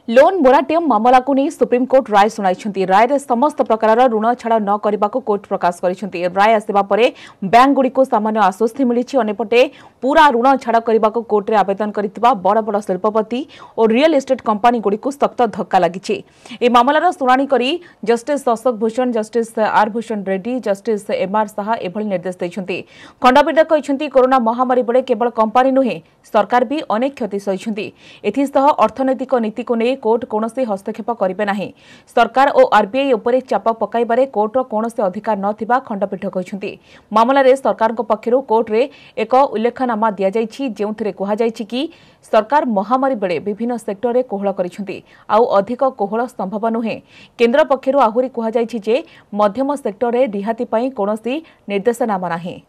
Loan moratorium मामला को नहीं सुप्रीमकोर्ट राय सुनाई। राय रे समस्त प्रकार ऋण छाड़ न करने को कोर्ट प्रकाश कर राय आसवा पर बैंक गुड़ी को सामान्य आश्वस्ति मिली। अंपटे पूरा ऋण छाड़ करने को कोर्ट रे आवेदन करथिबा बड़ बड़ शिल्पपति और रियल एस्टेट कंपनी गुड़ी को सख्त धक्का लगी। मामलार शुणाणी करी justice Ashok Bhushan, justice R Bhushan Reddy, justice M R Shah एभली निर्देश देइछन्ति। खंडपीठ कहिछन्ति कोरोना महामारी बेले केवल कंपनी नुहे सरकार भी अनेक क्षति सहिछन्ति। एथिसह अर्थनैतिक नीति को नहीं कोर्ट कौनसी हस्तक्षेप करिबे नाही। सरकार और आरबीआई उपरे चाप पकाइबारे कोर्टर कौनसी अधिकार नथिबा खंडपीठ कहिछन्ति। मामला रे सरकार को पक्षरु कोर्ट रे एक उल्लेखनामा दिया जाइछि जेउथिरे कुहा जाइछि कि सरकार महामारी बेले विभिन्न सेक्टर रे कोहळ करिछन्ति आउ अधिक कोहळ संभव नुहे। केंद्र पक्षरु आहुरी कुहा जाइछि जे मध्यम सेक्टर रे रिहाती पई कौनसी निर्देशनामा नाही।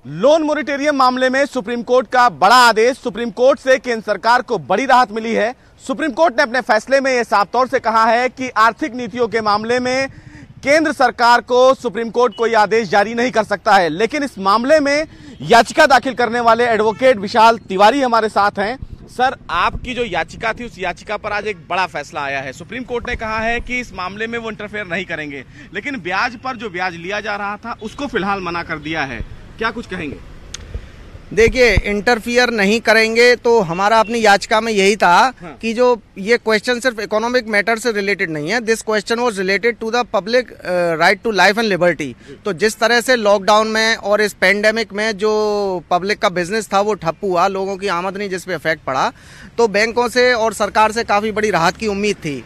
लोन मोरेटोरियम मामले में सुप्रीम कोर्ट का बड़ा आदेश। सुप्रीम कोर्ट से केंद्र सरकार को बड़ी राहत मिली है। सुप्रीम कोर्ट ने अपने फैसले में यह साफ तौर से कहा है कि आर्थिक नीतियों के मामले में केंद्र सरकार को सुप्रीम कोर्ट कोई आदेश जारी नहीं कर सकता है। लेकिन इस मामले में याचिका दाखिल करने वाले एडवोकेट विशाल तिवारी हमारे साथ हैं। सर, आपकी जो याचिका थी उस याचिका पर आज एक बड़ा फैसला आया है। सुप्रीम कोर्ट ने कहा है कि इस मामले में वो इंटरफेयर नहीं करेंगे, लेकिन ब्याज पर जो ब्याज लिया जा रहा था उसको फिलहाल मना कर दिया है। क्या कुछ कहेंगे? देखिए, इंटरफियर नहीं करेंगे तो हमारा अपनी याचिका में यही था कि जो ये क्वेश्चन सिर्फ इकोनॉमिक मैटर से रिलेटेड नहीं है। This question was related to the public right to life and liberty. तो जिस तरह से लॉकडाउन में और इस पेंडेमिक में जो पब्लिक का बिजनेस था वो ठप हुआ, लोगों की आमदनी जिस पे इफेक्ट पड़ा, तो बैंकों से और सरकार से काफी बड़ी राहत की उम्मीद थी।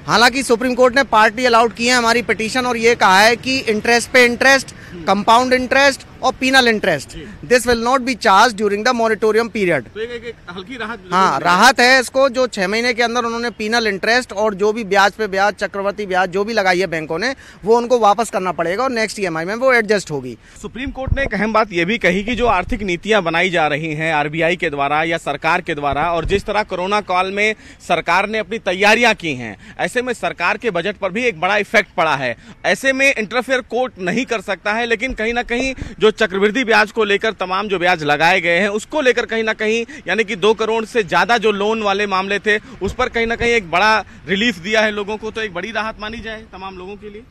हालांकि सुप्रीम कोर्ट ने पार्टी अलाउड की है हमारी पिटीशन और ये कहा है कि इंटरेस्ट पे इंटरेस्ट, कंपाउंड इंटरेस्ट और penal interest, this will not be charge during the moratorium period. तो एक हल्की राहत, हाँ, राहत है इसको। जो 6 महीने के अंदर उन्होंने पीनल इंटरेस्ट और जो भी ब्याज पे ब्याज, चक्रवर्ती ब्याज जो भी लगाई है बैंकों ने, वो उनको वापस करना पड़ेगा और नेक्स्ट ईएमआई में वो एडजस्ट होगी। सुप्रीम कोर्ट ने एक अहम बात यह भी कही कि जो आर्थिक नीतियां बनाई जा रही हैं आरबीआई के द्वारा या सरकार के द्वारा, और जिस तरह कोरोना काल में सरकार ने अपनी तैयारियां की हैं, ऐसे में सरकार के बजट पर भी एक बड़ा इफेक्ट पड़ा है। ऐसे में इंटरफेयर कोर्ट नहीं कर सकता है, लेकिन कहीं ना कहीं जो चक्रवृद्धि ब्याज को लेकर तमाम जो ब्याज लगाए गए हैं उसको लेकर कहीं ना कहीं, यानी कि 2 करोड़ से ज्यादा जो लोन वाले मामले थे उस पर कहीं ना कहीं एक बड़ा रिलीफ दिया है लोगों को। तो एक बड़ी राहत मानी जाए तमाम लोगों के लिए।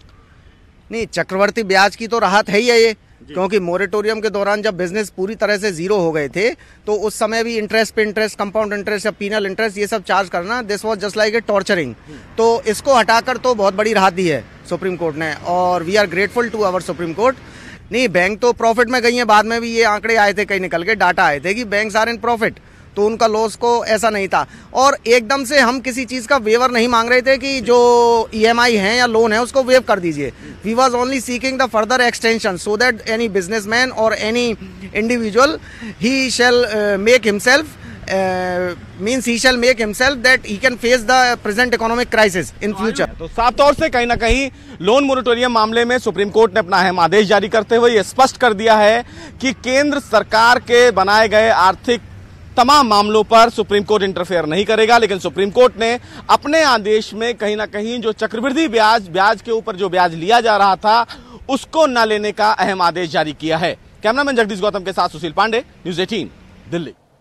नहीं, चक्रवर्ती ब्याज की तो राहत है ही है ये, क्योंकि मोरेटोरियम के दौरान जब बिजनेस पूरी तरह से जीरो हो गए थे तो उस समय भी इंटरेस्ट पे इंटरेस्ट, कंपाउंड इंटरेस्ट या पीनल इंटरेस्ट ये सब चार्ज करना, this was just like a torturing. तो इसको हटाकर तो बहुत बड़ी राहत दी है सुप्रीम कोर्ट ने और we are grateful to our Supreme Court. नहीं, बैंक तो प्रॉफिट में गई है। बाद में भी ये आंकड़े आए थे, कहीं निकल के डाटा आए थे कि बैंक्स आर इन प्रॉफिट, तो उनका लॉस को ऐसा नहीं था। और एकदम से हम किसी चीज का वेवर नहीं मांग रहे थे कि जो ईएमआई है या लोन है उसको वेव कर दीजिए। We was only seeking the further extension so that any businessman or any individual he shall make himself means he shall make himself that he can face the present economic crisis in future। तो साफ तौर से कहीं ना कहीं loan moratorium मामले में supreme Court ने अपना अहम आदेश जारी करते हुए यह स्पष्ट कर दिया है कि केंद्र सरकार के बनाए गए आर्थिक तमाम मामलों पर सुप्रीम कोर्ट इंटरफेयर नहीं करेगा। लेकिन सुप्रीम कोर्ट ने अपने आदेश में कहीं ना कहीं जो चक्रवृद्धि ब्याज के ऊपर जो ब्याज लिया जा रहा था उसको न लेने का अहम आदेश जारी किया है। कैमरामैन जगदीश गौतम के साथ सुशील पांडे, न्यूज़ 18 दिल्ली।